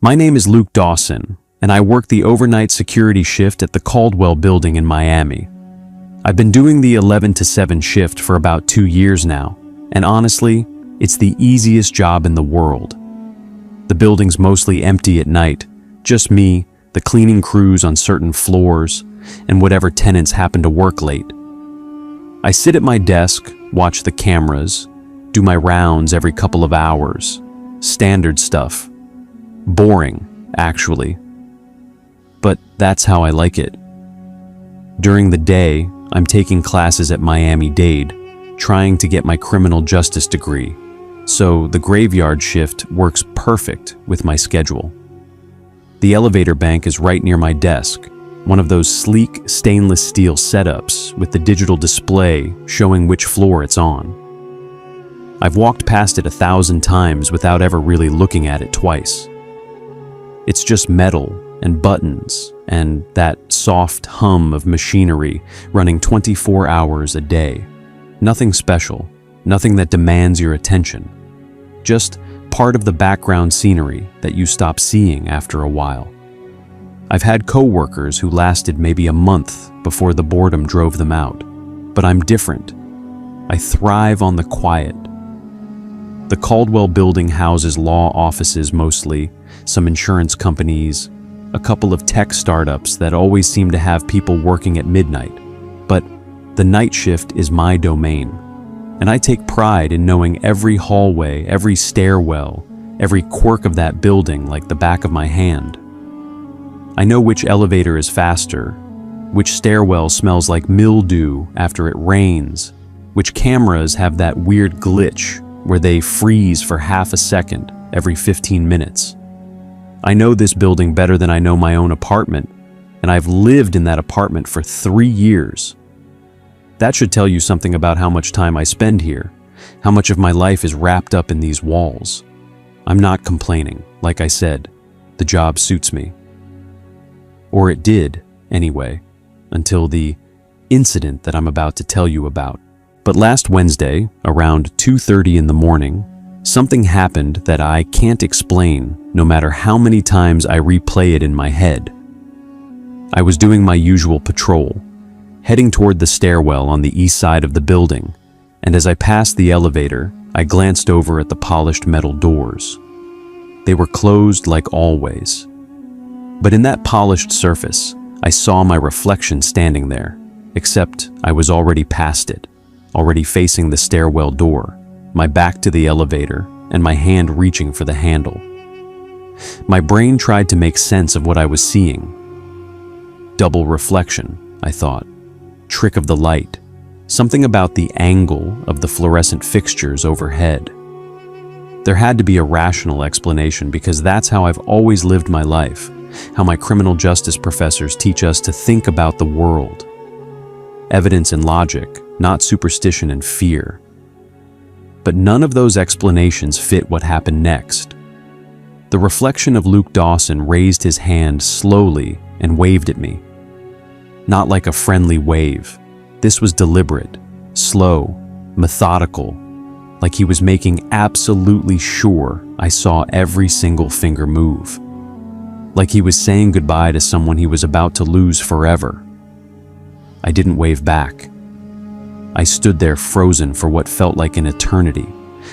My name is Luke Dawson, and I work the overnight security shift at the Caldwell building in Miami. I've been doing the 11 to 7 shift for about 2 years now, and honestly, it's the easiest job in the world. The building's mostly empty at night, just me, the cleaning crews on certain floors, and whatever tenants happen to work late. I sit at my desk, watch the cameras, do my rounds every couple of hours. Standard stuff. Boring, actually. But that's how I like it. During the day, I'm taking classes at Miami-Dade, trying to get my criminal justice degree, so the graveyard shift works perfect with my schedule. The elevator bank is right near my desk, one of those sleek stainless steel setups with the digital display showing which floor it's on. I've walked past it 1,000 times without ever really looking at it twice. It's just metal and buttons and that soft hum of machinery running 24 hours a day. Nothing special, nothing that demands your attention. Just part of the background scenery that you stop seeing after a while. I've had coworkers who lasted maybe a month before the boredom drove them out, but I'm different. I thrive on the quiet. The Caldwell building houses law offices mostly, some insurance companies, a couple of tech startups that always seem to have people working at midnight. But the night shift is my domain, and I take pride in knowing every hallway, every stairwell, every quirk of that building like the back of my hand. I know which elevator is faster, which stairwell smells like mildew after it rains, which cameras have that weird glitch where they freeze for half a second every 15 minutes. I know this building better than I know my own apartment, and I've lived in that apartment for 3 years. That should tell you something about how much time I spend here, how much of my life is wrapped up in these walls. I'm not complaining. Like I said, the job suits me. Or it did, anyway, until the incident that I'm about to tell you about. But last Wednesday, around 2:30 in the morning, something happened that I can't explain no matter how many times I replay it in my head. I was doing my usual patrol, heading toward the stairwell on the east side of the building, and as I passed the elevator, I glanced over at the polished metal doors. They were closed like always. But in that polished surface, I saw my reflection standing there, except I was already past it, already facing the stairwell door, my back to the elevator, and my hand reaching for the handle. My brain tried to make sense of what I was seeing. Double reflection, I thought. Trick of the light. Something about the angle of the fluorescent fixtures overhead. There had to be a rational explanation because that's how I've always lived my life, how my criminal justice professors teach us to think about the world. Evidence and logic, not superstition and fear. But none of those explanations fit what happened next. The reflection of Luke Dawson raised his hand slowly and waved at me. Not like a friendly wave. This was deliberate, slow, methodical, like he was making absolutely sure I saw every single finger move. Like he was saying goodbye to someone he was about to lose forever. I didn't wave back. I stood there frozen for what felt like an eternity,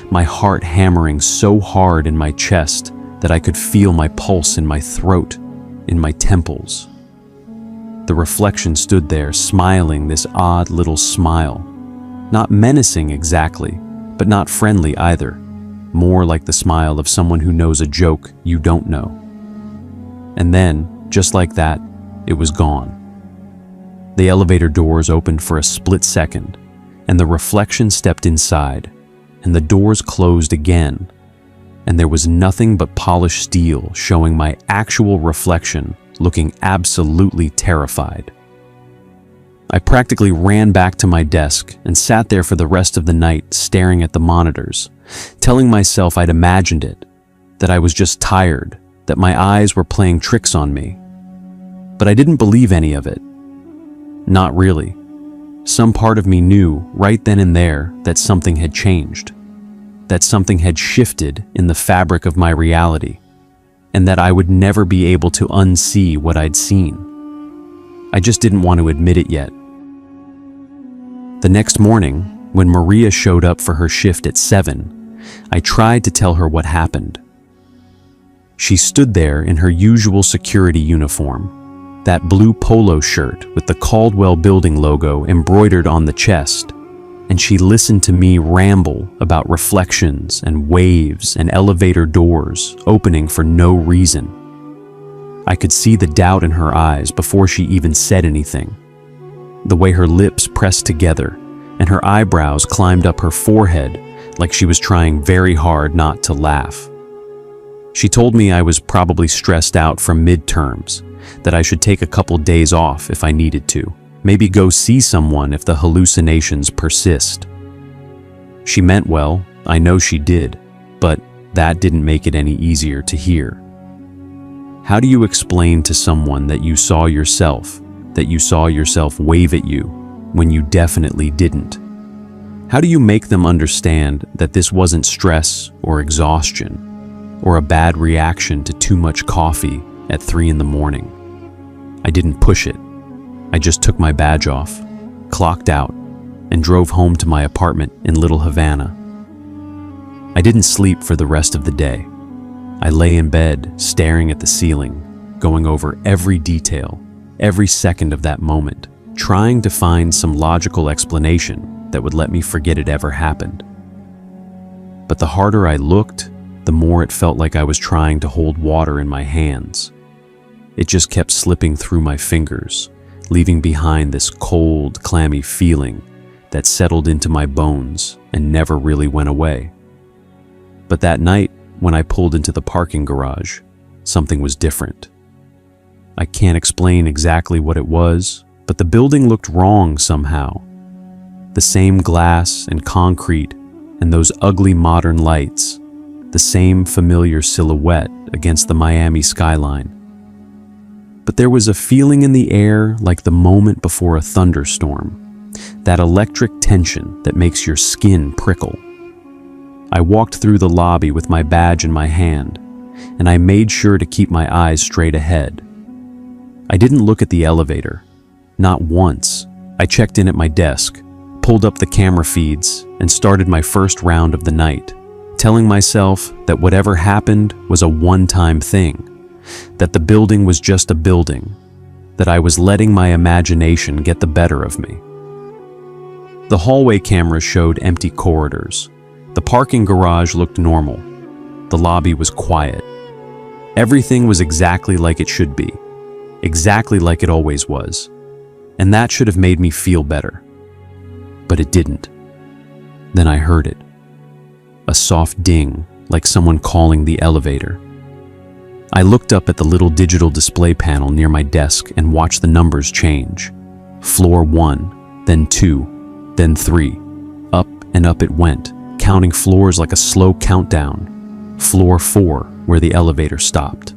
my heart hammering so hard in my chest that I could feel my pulse in my throat, in my temples. The reflection stood there, smiling this odd little smile. Not menacing exactly, but not friendly either. More like the smile of someone who knows a joke you don't know. And then, just like that, it was gone. The elevator doors opened for a split second, and the reflection stepped inside, and the doors closed again, and there was nothing but polished steel showing my actual reflection looking absolutely terrified. I practically ran back to my desk and sat there for the rest of the night staring at the monitors, telling myself I'd imagined it, that I was just tired, that my eyes were playing tricks on me. But I didn't believe any of it. Not really. Some part of me knew right then and there that something had changed, that something had shifted in the fabric of my reality, and that I would never be able to unsee what I'd seen. I just didn't want to admit it yet. The next morning, when Maria showed up for her shift at 7, I tried to tell her what happened. She stood there in her usual security uniform, that blue polo shirt with the Caldwell Building logo embroidered on the chest, and she listened to me ramble about reflections and waves and elevator doors opening for no reason. I could see the doubt in her eyes before she even said anything. The way her lips pressed together and her eyebrows climbed up her forehead like she was trying very hard not to laugh. She told me I was probably stressed out from midterms, that I should take a couple days off if I needed to, maybe go see someone if the hallucinations persist. She meant well, I know she did, but that didn't make it any easier to hear. How do you explain to someone that you saw yourself wave at you when you definitely didn't? How do you make them understand that this wasn't stress or exhaustion or a bad reaction to too much coffee at 3 in the morning? I didn't push it. I just took my badge off, clocked out, and drove home to my apartment in Little Havana. I didn't sleep for the rest of the day. I lay in bed, staring at the ceiling, going over every detail, every second of that moment, trying to find some logical explanation that would let me forget it ever happened. But the harder I looked, the more it felt like I was trying to hold water in my hands. It just kept slipping through my fingers, leaving behind this cold, clammy feeling that settled into my bones and never really went away. But that night, when I pulled into the parking garage, something was different. I can't explain exactly what it was, but the building looked wrong somehow. The same glass and concrete and those ugly modern lights, the same familiar silhouette against the Miami skyline. But there was a feeling in the air like the moment before a thunderstorm, that electric tension that makes your skin prickle. I walked through the lobby with my badge in my hand, and I made sure to keep my eyes straight ahead. I didn't look at the elevator, not once. I checked in at my desk, pulled up the camera feeds, and started my first round of the night, telling myself that whatever happened was a one-time thing, that the building was just a building, that I was letting my imagination get the better of me. The hallway cameras showed empty corridors. The parking garage looked normal. The lobby was quiet. Everything was exactly like it should be, exactly like it always was. And that should have made me feel better. But it didn't. Then I heard it. A soft ding, like someone calling the elevator. I looked up at the little digital display panel near my desk and watched the numbers change. Floor 1, then 2, then 3. Up and up it went, counting floors like a slow countdown. Floor 4, where the elevator stopped.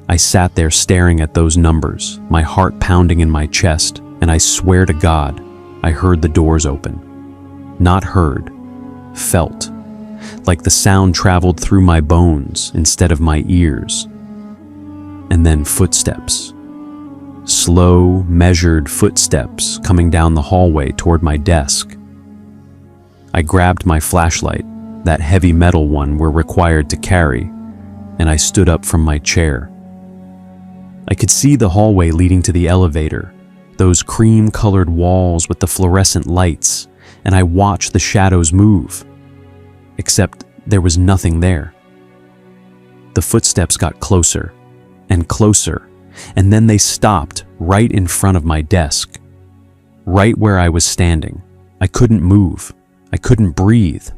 I sat there staring at those numbers, my heart pounding in my chest, and I swear to God, I heard the doors open. Not heard, felt. Like the sound traveled through my bones instead of my ears. And then footsteps. Slow, measured footsteps coming down the hallway toward my desk. I grabbed my flashlight, that heavy metal one we're required to carry, and I stood up from my chair. I could see the hallway leading to the elevator, those cream-colored walls with the fluorescent lights, and I watched the shadows move. Except there was nothing there. The footsteps got closer and closer, and then they stopped right in front of my desk, right where I was standing. I couldn't move. I couldn't breathe.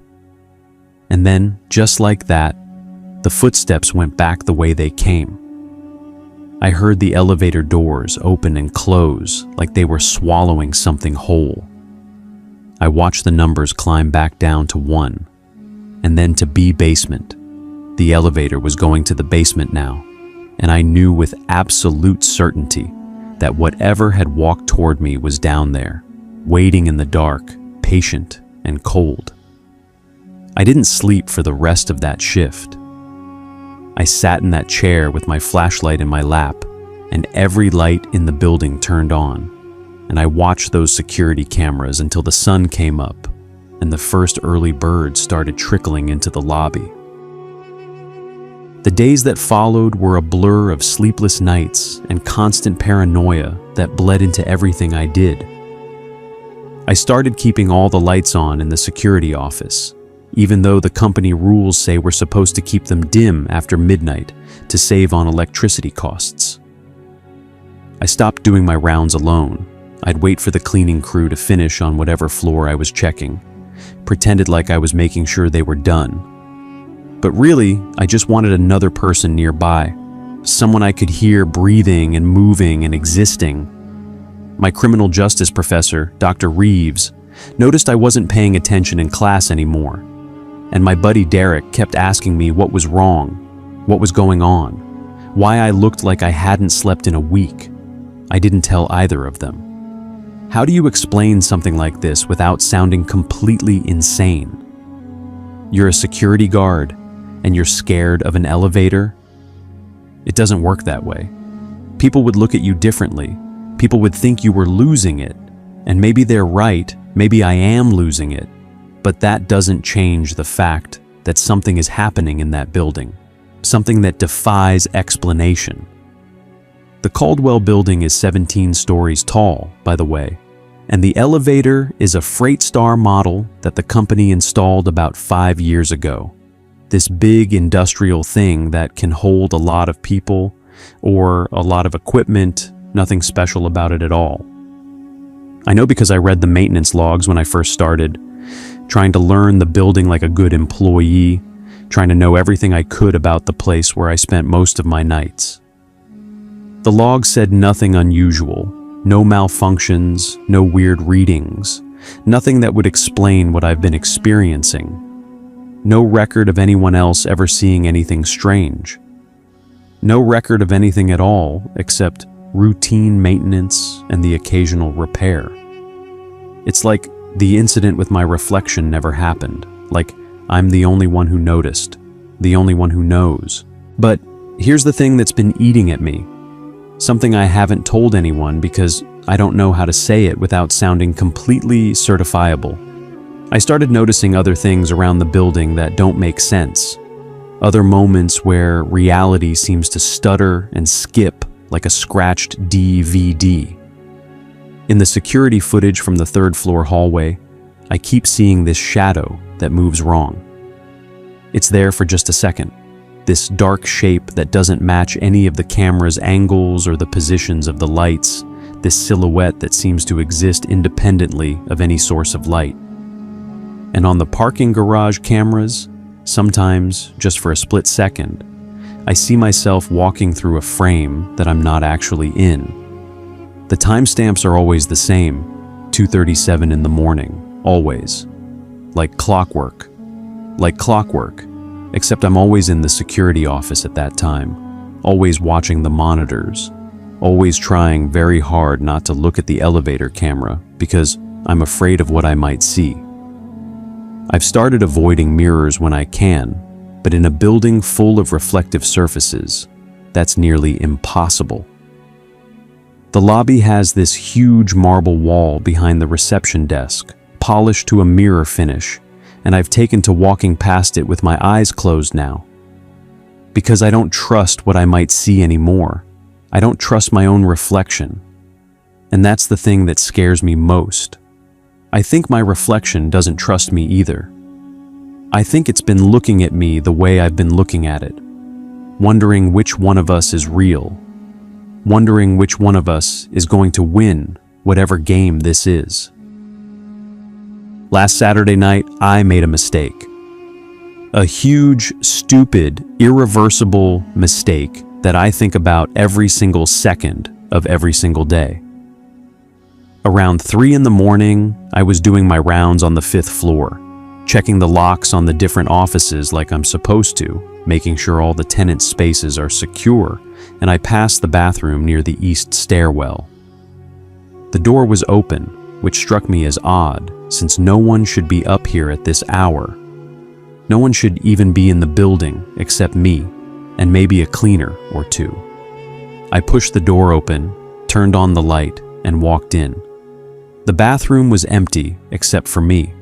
And then, just like that, the footsteps went back the way they came. I heard the elevator doors open and close like they were swallowing something whole. I watched the numbers climb back down to 1, and then to B basement. The elevator was going to the basement now, and I knew with absolute certainty that whatever had walked toward me was down there, waiting in the dark, patient and cold. I didn't sleep for the rest of that shift. I sat in that chair with my flashlight in my lap, and every light in the building turned on, and I watched those security cameras until the sun came up and the first early birds started trickling into the lobby. The days that followed were a blur of sleepless nights and constant paranoia that bled into everything I did. I started keeping all the lights on in the security office, even though the company rules say we're supposed to keep them dim after midnight to save on electricity costs. I stopped doing my rounds alone. I'd wait for the cleaning crew to finish on whatever floor I was checking, pretended like I was making sure they were done. But really, I just wanted another person nearby, someone I could hear breathing and moving and existing. My criminal justice professor, Dr. Reeves, noticed I wasn't paying attention in class anymore, and my buddy Derek kept asking me what was wrong, what was going on, why I looked like I hadn't slept in a week. I didn't tell either of them. How do you explain something like this without sounding completely insane? You're a security guard, and you're scared of an elevator? It doesn't work that way. People would look at you differently. People would think you were losing it, and maybe they're right, maybe I am losing it, but that doesn't change the fact that something is happening in that building, something that defies explanation. The Caldwell building is 17 stories tall, by the way, and the elevator is a Freight Star model that the company installed about 5 years ago. This big industrial thing that can hold a lot of people or a lot of equipment, nothing special about it at all. I know because I read the maintenance logs when I first started, trying to learn the building like a good employee, trying to know everything I could about the place where I spent most of my nights. The log said nothing unusual, no malfunctions, no weird readings, nothing that would explain what I've been experiencing. No record of anyone else ever seeing anything strange. No record of anything at all except routine maintenance and the occasional repair. It's like the incident with my reflection never happened, like I'm the only one who noticed, the only one who knows. But here's the thing that's been eating at me. Something I haven't told anyone because I don't know how to say it without sounding completely certifiable. I started noticing other things around the building that don't make sense. Other moments where reality seems to stutter and skip like a scratched DVD. In the security footage from the third floor hallway, I keep seeing this shadow that moves wrong. It's there for just a second. This dark shape that doesn't match any of the camera's angles or the positions of the lights, this silhouette that seems to exist independently of any source of light. And on the parking garage cameras, sometimes just for a split second, I see myself walking through a frame that I'm not actually in. The timestamps are always the same, 2:37 in the morning, always. Like clockwork. Except I'm always in the security office at that time, always watching the monitors, always trying very hard not to look at the elevator camera because I'm afraid of what I might see. I've started avoiding mirrors when I can, but in a building full of reflective surfaces, that's nearly impossible. The lobby has this huge marble wall behind the reception desk, polished to a mirror finish, and I've taken to walking past it with my eyes closed now. Because I don't trust what I might see anymore. I don't trust my own reflection. And that's the thing that scares me most. I think my reflection doesn't trust me either. I think it's been looking at me the way I've been looking at it, wondering which one of us is real, wondering which one of us is going to win whatever game this is. Last Saturday night, I made a mistake. A huge, stupid, irreversible mistake that I think about every single second of every single day. Around 3 in the morning, I was doing my rounds on the 5th floor, checking the locks on the different offices like I'm supposed to, making sure all the tenant spaces are secure, and I passed the bathroom near the east stairwell. The door was open, which struck me as odd, since no one should be up here at this hour. No one should even be in the building except me, and maybe a cleaner or two. I pushed the door open, turned on the light, and walked in. The bathroom was empty except for me.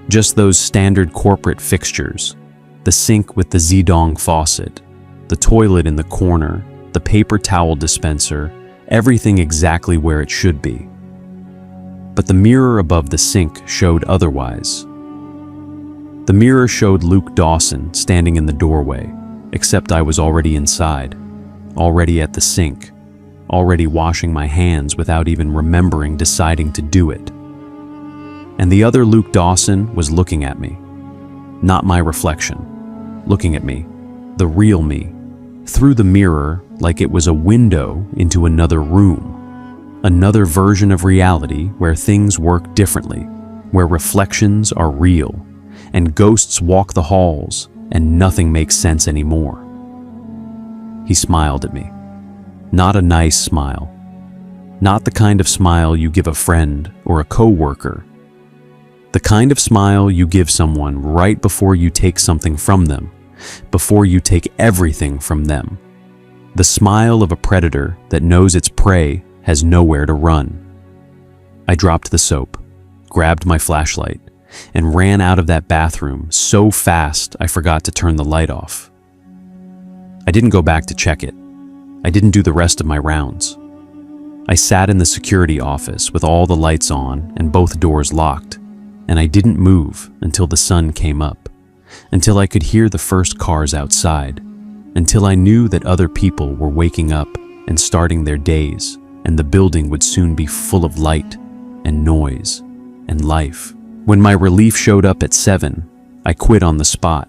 Just those standard corporate fixtures. The sink with the Zedong faucet, the toilet in the corner, the paper towel dispenser, everything exactly where it should be. But the mirror above the sink showed otherwise. The mirror showed Luke Dawson standing in the doorway, except I was already inside, already at the sink, already washing my hands without even remembering deciding to do it. And the other Luke Dawson was looking at me. Not my reflection, looking at me, the real me, through the mirror like it was a window into another room, another version of reality where things work differently, where reflections are real, and ghosts walk the halls, and nothing makes sense anymore. He smiled at me. Not a nice smile. Not the kind of smile you give a friend or a coworker. The kind of smile you give someone right before you take something from them, before you take everything from them. The smile of a predator that knows its prey has nowhere to run. I dropped the soap, grabbed my flashlight, and ran out of that bathroom so fast I forgot to turn the light off. I didn't go back to check it. I didn't do the rest of my rounds. I sat in the security office with all the lights on and both doors locked, and I didn't move until the sun came up, until I could hear the first cars outside, until I knew that other people were waking up and starting their days, and the building would soon be full of light and noise and life. When my relief showed up at 7, I quit on the spot.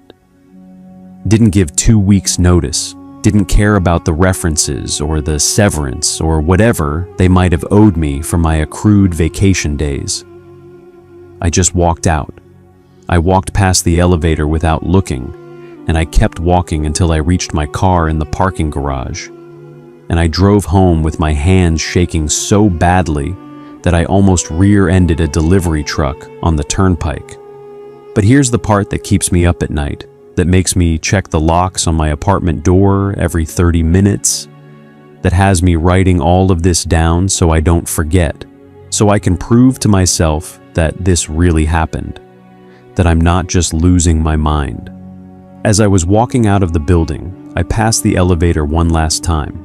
Didn't give 2 weeks notice, didn't care about the references or the severance or whatever they might have owed me for my accrued vacation days. I just walked out. I walked past the elevator without looking, and I kept walking until I reached my car in the parking garage. And I drove home with my hands shaking so badly that I almost rear-ended a delivery truck on the turnpike. But here's the part that keeps me up at night, that makes me check the locks on my apartment door every 30 minutes, that has me writing all of this down so I don't forget, so I can prove to myself that this really happened, that I'm not just losing my mind. As I was walking out of the building, I passed the elevator one last time,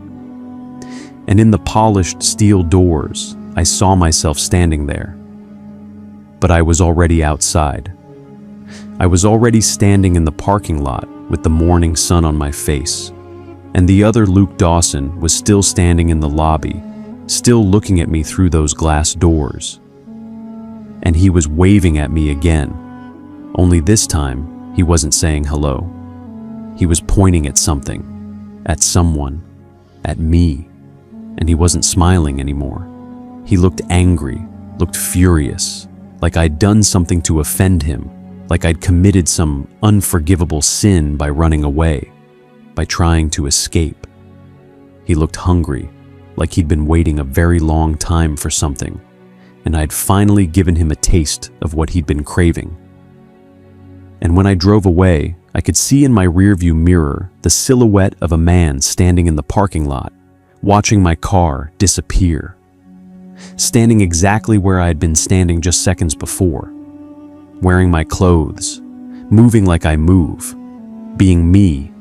and in the polished steel doors, I saw myself standing there. But I was already outside. I was already standing in the parking lot with the morning sun on my face, and the other Luke Dawson was still standing in the lobby, still looking at me through those glass doors. And he was waving at me again, only this time he wasn't saying hello. He was pointing at something, at someone, at me, and he wasn't smiling anymore. He looked angry, looked furious, like I'd done something to offend him, like I'd committed some unforgivable sin by running away, by trying to escape. He looked hungry, like he'd been waiting a very long time for something, and I'd finally given him a taste of what he'd been craving. And when I drove away, I could see in my rearview mirror the silhouette of a man standing in the parking lot, watching my car disappear. Standing exactly where I had been standing just seconds before, wearing my clothes, moving like I move, being me,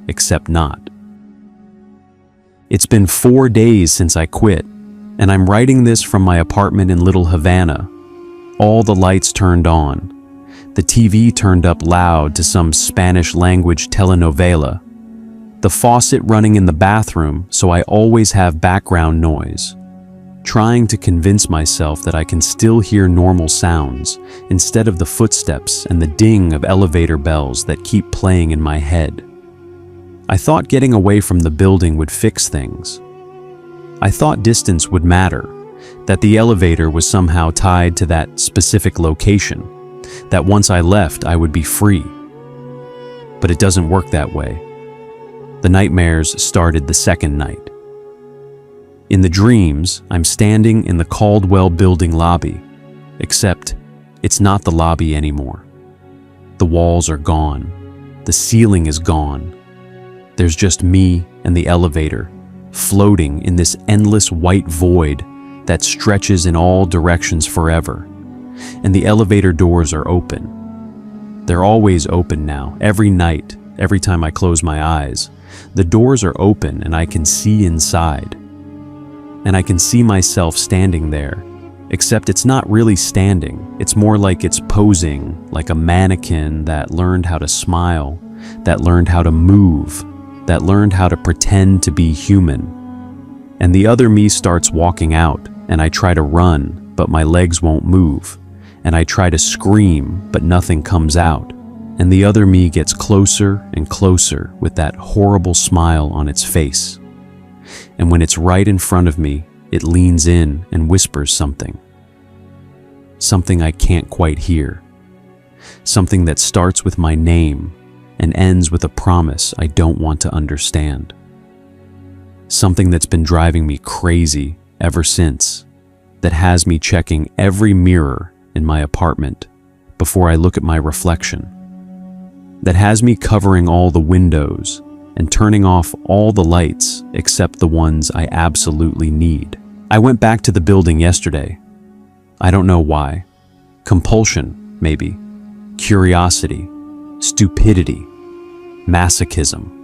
except not. It's been 4 days since I quit, and I'm writing this from my apartment in Little Havana. All the lights turned on. The TV turned up loud to some Spanish-language telenovela. The faucet running in the bathroom, so I always have background noise. Trying to convince myself that I can still hear normal sounds instead of the footsteps and the ding of elevator bells that keep playing in my head. I thought getting away from the building would fix things. I thought distance would matter, that the elevator was somehow tied to that specific location, that once I left I would be free. But it doesn't work that way. The nightmares started the second night. In the dreams, I'm standing in the Caldwell building lobby, except it's not the lobby anymore. The walls are gone. The ceiling is gone. There's just me and the elevator, floating in this endless white void that stretches in all directions forever. And the elevator doors are open. They're always open now, every night, every time I close my eyes. The doors are open and I can see inside. And I can see myself standing there, except it's not really standing. It's more like it's posing, like a mannequin that learned how to smile, that learned how to move, that learned how to pretend to be human. And the other me starts walking out, and I try to run, but my legs won't move. And I try to scream, but nothing comes out. And the other me gets closer and closer with that horrible smile on its face. And when it's right in front of me, it leans in and whispers something. Something I can't quite hear. Something that starts with my name and ends with a promise I don't want to understand. Something that's been driving me crazy ever since, that has me checking every mirror in my apartment before I look at my reflection, that has me covering all the windows and turning off all the lights except the ones I absolutely need. I went back to the building yesterday. I don't know why. Compulsion, maybe. Curiosity. Stupidity. Masochism.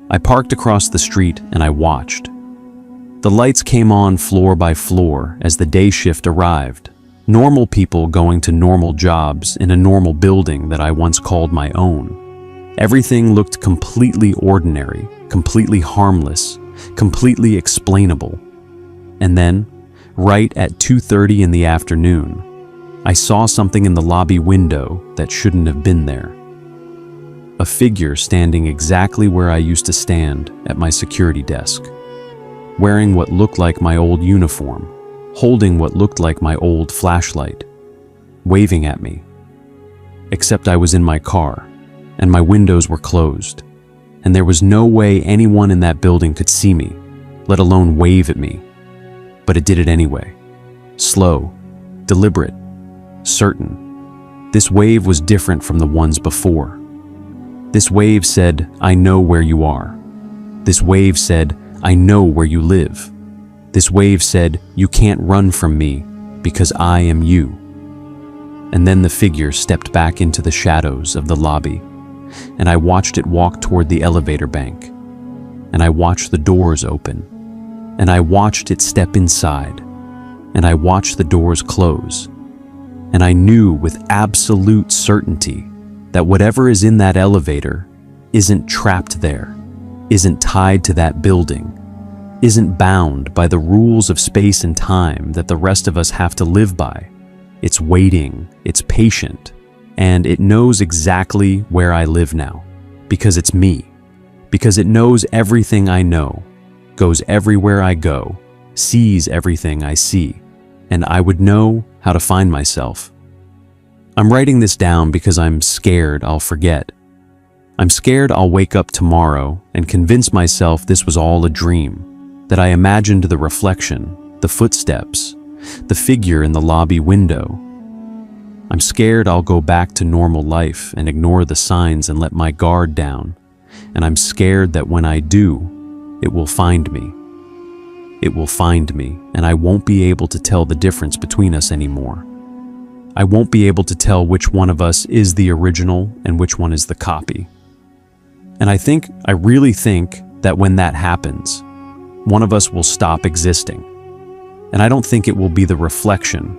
I parked across the street and I watched. The lights came on floor by floor as the day shift arrived. Normal people going to normal jobs in a normal building that I once called my own. Everything looked completely ordinary, completely harmless, completely explainable. And then, right at 2:30 in the afternoon, I saw something in the lobby window that shouldn't have been there. A figure standing exactly where I used to stand at my security desk, wearing what looked like my old uniform, holding what looked like my old flashlight, waving at me. Except I was in my car, and my windows were closed, and there was no way anyone in that building could see me, let alone wave at me. But it did it anyway. Slow, deliberate, certain. This wave was different from the ones before. This wave said, "I know where you are." This wave said, "I know where you live." This wave said, "You can't run from me because I am you." And then the figure stepped back into the shadows of the lobby, and I watched it walk toward the elevator bank, and I watched the doors open, and I watched it step inside, and I watched the doors close, and I knew with absolute certainty that whatever is in that elevator isn't trapped there, isn't tied to that building, isn't bound by the rules of space and time that the rest of us have to live by. It's waiting, it's patient, and it knows exactly where I live now, because it's me, because it knows everything I know, goes everywhere I go, sees everything I see, and I would know how to find myself. I'm writing this down because I'm scared I'll forget. I'm scared I'll wake up tomorrow and convince myself this was all a dream, that I imagined the reflection, the footsteps, the figure in the lobby window. I'm scared I'll go back to normal life and ignore the signs and let my guard down. And I'm scared that when I do, it will find me. It will find me, and I won't be able to tell the difference between us anymore. I won't be able to tell which one of us is the original and which one is the copy. And I really think that when that happens, one of us will stop existing. And I don't think it will be the reflection